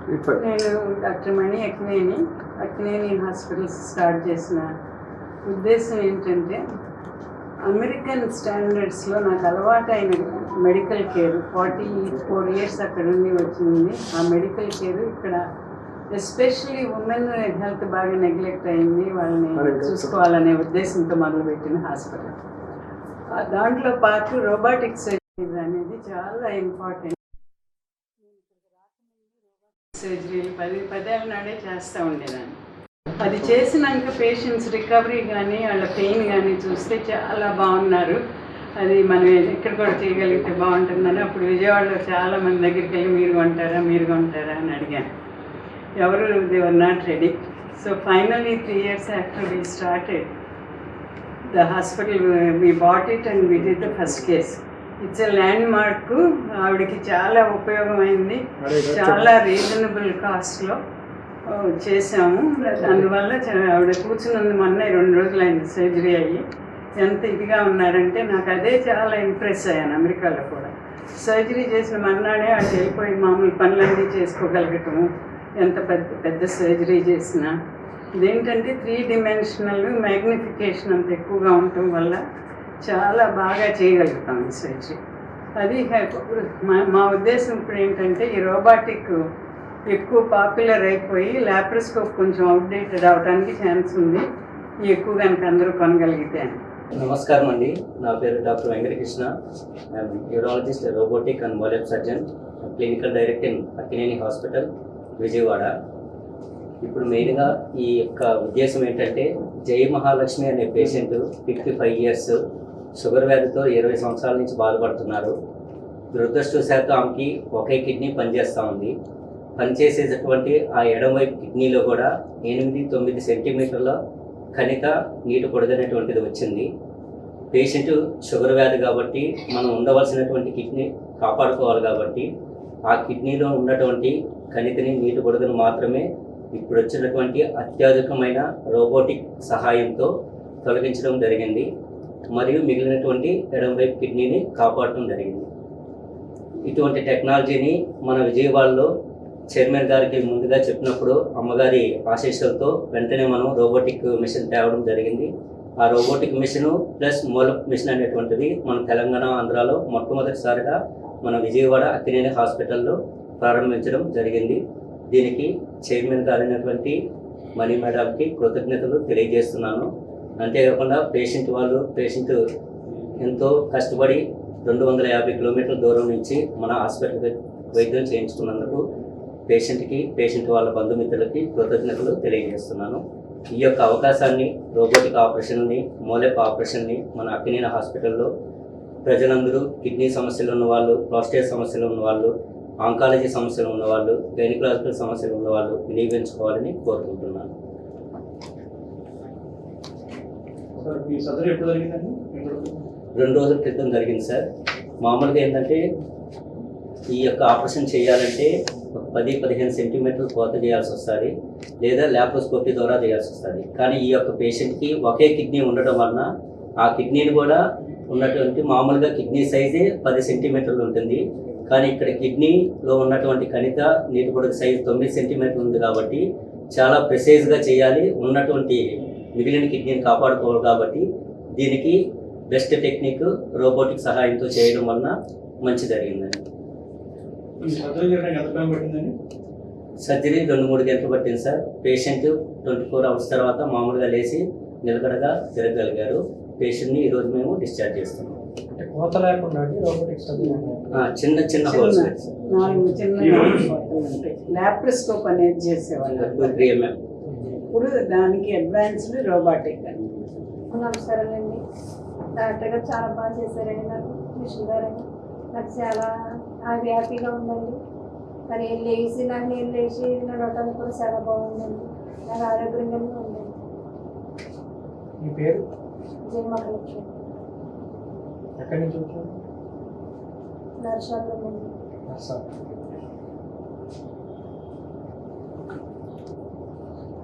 నేను డాక్టర్ మణి Akkineni hospitals start చేసిన ఉద్దేశం ఏంటంటే, అమెరికన్ స్టాండర్డ్స్లో నాకు అలవాటైన మెడికల్ కేర్ 44 ఇయర్స్ అక్కడ ఉండి వచ్చింది. ఆ మెడికల్ కేర్ ఇక్కడ ఎస్పెషల్లీ ఉమెన్ హెల్త్ బాగా నెగ్లెక్ట్ అయింది, వాళ్ళని చూసుకోవాలనే ఉద్దేశంతో మొదలుపెట్టిన హాస్పిటల్. దాంట్లో పాటు రోబోటిక్ సర్జరీ అనేది చాలా ఇంపార్టెంట్. సర్జరీలు 10 ఏళ్ళ నాడే చేస్తూ ఉండేదాన్ని. అది చేసినాక పేషెంట్స్ రికవరీ కానీ వాళ్ళ పెయిన్ కానీ చూస్తే చాలా బాగున్నారు. అది మనం ఎక్కడ కూడా చేయగలిగితే బాగుంటుందని అప్పుడు విజయవాడలో చాలామంది దగ్గరికి వెళ్ళి మీరు కొంటారా అని అడిగాను. ఎవరు they were not ready. So finally 3 years after we started the hospital, we bought it and we did the first case. It's a land mark. ఆవిడకి చాలా ఉపయోగమైంది, చాలా రీజనబుల్ కాస్ట్లో చేసాము. అందువల్ల ఆవిడ కూర్చున్నది మొన్న 2 రోజులైంది సర్జరీ అయ్యి. ఎంత ఇదిగా ఉన్నారంటే నాకు అదే చాలా ఇంప్రెస్ అయ్యాను. అమెరికాలో కూడా సర్జరీ చేసిన మర్నాడే అటు వెళ్ళిపోయి మామూలు పనులన్నీ చేసుకోగలగటము. ఎంత పెద్ద సర్జరీ చేసినా ఇదేంటంటే 3 dimensional మ్యాగ్నిఫికేషన్ అంత ఎక్కువగా ఉండటం వల్ల చాలా బాగా చేయగలుగుతాం ఈ సర్జరీ. అది మా ఉద్దేశం ఇప్పుడు ఏంటంటే, ఈ రోబోటిక్ ఎక్కువ పాపులర్ అయిపోయి లాప్రోస్కోప్ కొంచెం అవుట్డేటెడ్ అవడానికి ఛాన్స్ ఉంది, ఎక్కువ కనుక అందరూ కొనగలిగితే. నమస్కారం అండి, నా పేరు doctor Venkatakrishna. Urologist, robotic and మోలెప్ surgeon, clinical director in Akkineni hospital, Vijayawada. ఇప్పుడు మెయిన్గా ఈ యొక్క ఉద్దేశం ఏంటంటే, జయ మహాలక్ష్మి అనే పేషెంట్ 55 years, షుగర్ వ్యాధితో 20 సంవత్సరాల నుంచి బాధపడుతున్నారు. దురదృష్టవశాత్తు ఆమెకి ఒకే కిడ్నీ పనిచేస్తూ ఉంది. పనిచేసేటటువంటి ఆ ఎడమవైపు కిడ్నీలో కూడా 8-9 సెంటీమీటర్ల కణిక నీటి పొడదనేటువంటిది వచ్చింది. పేషెంట్ షుగర్ వ్యాధి కాబట్టి మనం ఉండవలసినటువంటి కిడ్నీ కాపాడుకోవాలి కాబట్టి ఆ కిడ్నీలో ఉన్నటువంటి కణికని నీటి పొడదను మాత్రమే ఇప్పుడు వచ్చినటువంటి అత్యాధునికమైన రోబోటిక్ సహాయంతో తొలగించడం జరిగింది. మరియు మిగిలినటువంటి ఎడమవైపు కిడ్నీని కాపాడటం జరిగింది. ఇటువంటి టెక్నాలజీని మన విజయవాడలో చైర్మన్ గారికి ముందుగా చెప్పినప్పుడు అమ్మగారి ఆశీస్సులతో వెంటనే మనం రోబోటిక్ మిషన్ తేవడం జరిగింది. ఆ రోబోటిక్ మిషను ప్లస్ మోలప్ మిషన్ అనేటువంటిది మన తెలంగాణ, ఆంధ్రాలో మొట్టమొదటిసారిగా మన విజయవాడ అక్కినేని హాస్పిటల్లో ప్రారంభించడం జరిగింది. దీనికి చైర్మన్ గారైనటువంటి మణి మేడంకి కృతజ్ఞతలు తెలియజేస్తున్నాను. అంతేకాకుండా పేషెంట్ ఎంతో కష్టపడి 250 కిలోమీటర్ల దూరం నుంచి మన హాస్పిటల్కి వైద్యం చేయించుకున్నందుకు పేషెంట్ వాళ్ళ బంధుమిత్రులకి కృతజ్ఞతలు తెలియజేస్తున్నాను. ఈ యొక్క అవకాశాన్ని, రోబోటిక్ ఆపరేషన్ని, మోలెప్ ఆపరేషన్ని మన అక్కినేని హాస్పిటల్లో ప్రజలందరూ కిడ్నీ సమస్యలు ఉన్నవాళ్ళు, ప్రాస్టేట్ సమస్యలు ఉన్నవాళ్ళు, ఆంకాలజీ సమస్యలు ఉన్నవాళ్ళు, గైనకాలజికల్ సమస్యలు ఉన్నవాళ్ళు వినియోగించుకోవాలని కోరుకుంటున్నాను. 2 రోజుల క్రితం జరిగింది సార్. మామూలుగా ఏంటంటే ఈ యొక్క ఆపరేషన్ చేయాలంటే 10-15 సెంటీమీటర్లు కోత చేయాల్సి వస్తుంది, లేదా ల్యాప్రోస్కోపీ ద్వారా చేయాల్సి వస్తుంది. కానీ ఈ యొక్క పేషెంట్కి ఒకే కిడ్నీ ఉండడం వలన ఆ కిడ్నీని కూడా ఉన్నటువంటి మామూలుగా కిడ్నీ సైజే 10 సెంటీమీటర్లు ఉంటుంది. కానీ ఇక్కడ కిడ్నీలో ఉన్నటువంటి కణిక నీటి పొడవు సైజు 9 సెంటీమీటర్లు ఉంది కాబట్టి చాలా ప్రిసైజ్గా చేయాలి, ఉన్నటువంటి మిగిలిన కిడ్నీని కాపాడుకోవాలి. కాబట్టి దీనికి బెస్ట్ టెక్నిక్ రోబోటిక్ సహాయంతో చేయడం వలన మంచి జరిగిందండి. సర్జరీ 2-3 గంటలు పట్టింది సార్. పేషెంట్ 24 hours తర్వాత మామూలుగా లేచి నిలకడగా తిరగగలిగారు. పేషెంట్ని ఈరోజు మేము డిశ్చార్జ్ చేస్తున్నాం. చిన్న హోల్స్, లాప్రోస్కోప్ అనేది చేసేవాళ్ళు. 3 mm. ఇప్పుడు దానికి అడ్వాన్స్డ్ రోబోటిక్ అని. నమస్కారం అండి, డాక్టర్ గారు చాలా బాగా చేశారండి. నాకు మిషన్ గారు నాకు చాలా హ్యాపీగా ఉందండి. కానీ నేను లేచి నడవటానికి కూడా చాలా బాగుందండి. నాకు ఆరోగ్యంగా ఉందండి. మీ పేరు? జయమహాలక్ష్మి. ఎక్కడి నుంచి వచ్చారు? నర్సాపురం అండి.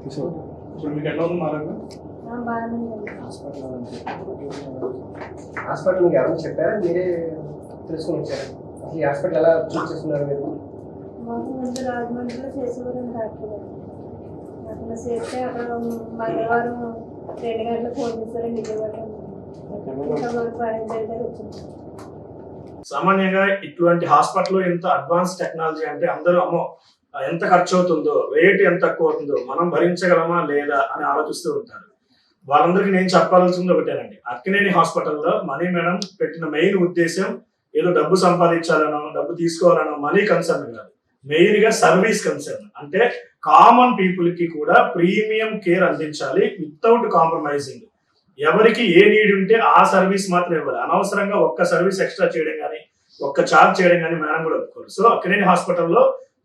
ఇప్పుడు మీకు ఎట్లా ఉంది మారంగా? బాగానే ఉందండి. హాస్పిటల్ మీకు ఎవరైనా చెప్పారా, మీరే తెలుసుకొని వచ్చారా? అసలు ఈ హాస్పిటల్ ఎలా చూస్ చేస్తున్నారు మీరు? మాకు ముందు రాజమండ్రిలో చేసేవారండి డాక్టర్ గారు. అట్లా చేస్తే అక్కడ మంగళవారం 2 గంటలకు ఫోన్ చేశారండి విజయవాడలో. ఇంకా మాకు వారంటీ గారు వచ్చింది. సామాన్యంగా ఇటువంటి హాస్పిటల్ ఇంత అడ్వాన్స్ టెక్నాలజీ అంటే అందరూ అమ్మో ఎంత ఖర్చు అవుతుందో, రేట్ ఎంత తక్కువ అవుతుందో, మనం భరించగలమా లేదా అని ఆలోచిస్తూ ఉంటారు. వాళ్ళందరికీ నేను చెప్పాల్సింది ఒకటేనండి, అక్కినేని హాస్పిటల్లో మనీ మేడం పెట్టిన మెయిన్ ఉద్దేశం ఏదో డబ్బు సంపాదించాలనో డబ్బు తీసుకోవాలనో మనీ కన్సర్న్ కాదు. మెయిన్ గా సర్వీస్ కన్సర్న్. అంటే కామన్ పీపుల్ కి కూడా ప్రీమియం కేర్ అందించాలి వితౌట్ కాంప్రమైజింగ్. ఎవరికి ఏ నీడ్ ఉంటే ఆ సర్వీస్ మాత్రం ఇవ్వాలి. అనవసరంగా ఒక్క సర్వీస్ ఎక్స్ట్రా చేయడం కానీ ఒక్క చార్జ్ చేయడం కానీ మేడం కూడా ఒప్పుకోరు. సో అక్కినేని హాస్పిటల్లో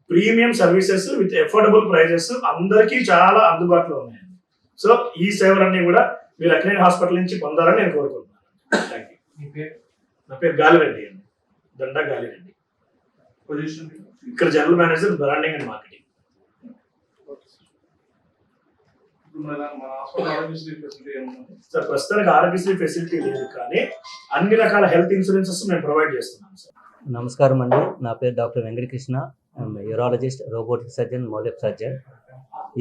premium services with affordable prices అందరికీ చాలా అందుబాటులో ఉన్నాయండి. సో ఈ సేవలన్నీ కూడా మీరు అక్కినేని హాస్పిటల్ నుంచి పొందాలని నేను కోరుకుంటున్నాను. Thank you. నా పేరు గాలిరెడ్డి అండి, దండా గాలిరెడ్డి. పొజిషన్ ఇక్కడ general manager branding and marketing. Sir ప్రస్తుతానికి ఆరోగ్యశ్రీ ఫెసిలిటీ లేదు, కానీ అన్ని రకాల హెల్త్ ఇన్సూరెన్సెస్ మేము ప్రొవైడ్ చేస్తున్నాం సార్. నమస్కారం అండి, నా పేరు doctor Venkatakrishna, urologist, robotic surgeon, మోలెప్ సర్జన్.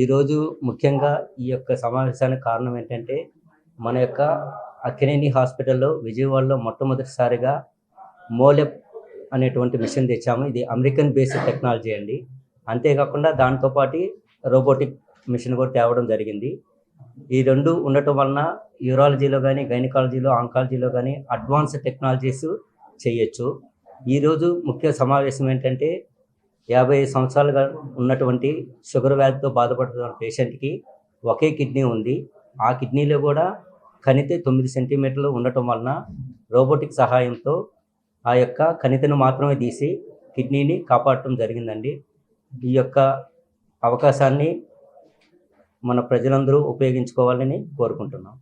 ఈరోజు ముఖ్యంగా ఈ యొక్క సమావేశానికి కారణం ఏంటంటే మన యొక్క అక్కినేని హాస్పిటల్లో విజయవాడలో మొట్టమొదటిసారిగా మోలెప్ అనేటువంటి మిషన్ తెచ్చాము. ఇది అమెరికన్ బేస్డ్ టెక్నాలజీ అండి. అంతేకాకుండా దాంతోపాటు రోబోటిక్ మిషన్ కూడా తేవడం జరిగింది. ఈ రెండు ఉండటం వలన యూరాలజీలో కానీ, గైనకాలజీలో, ఆంకాలజీలో కానీ అడ్వాన్స్డ్ టెక్నాలజీస్ చేయొచ్చు. ఈరోజు ముఖ్య సమావేశం ఏంటంటే 55 సంవత్సరాలుగా ఉన్నటువంటి షుగర్ వ్యాధితో బాధపడుతున్న పేషెంట్కి ఒకే కిడ్నీ ఉంది. ఆ కిడ్నీలో కూడా కణితి 9 సెంటీమీటర్లు ఉండటం వలన రోబోటిక్ సహాయంతో ఆ యొక్క కణితిని మాత్రమే తీసి కిడ్నీని కాపాడటం జరిగిందండి. ఈ యొక్క అవకాశాన్ని మన ప్రజలందరూ ఉపయోగించుకోవాలని కోరుకుంటున్నాం.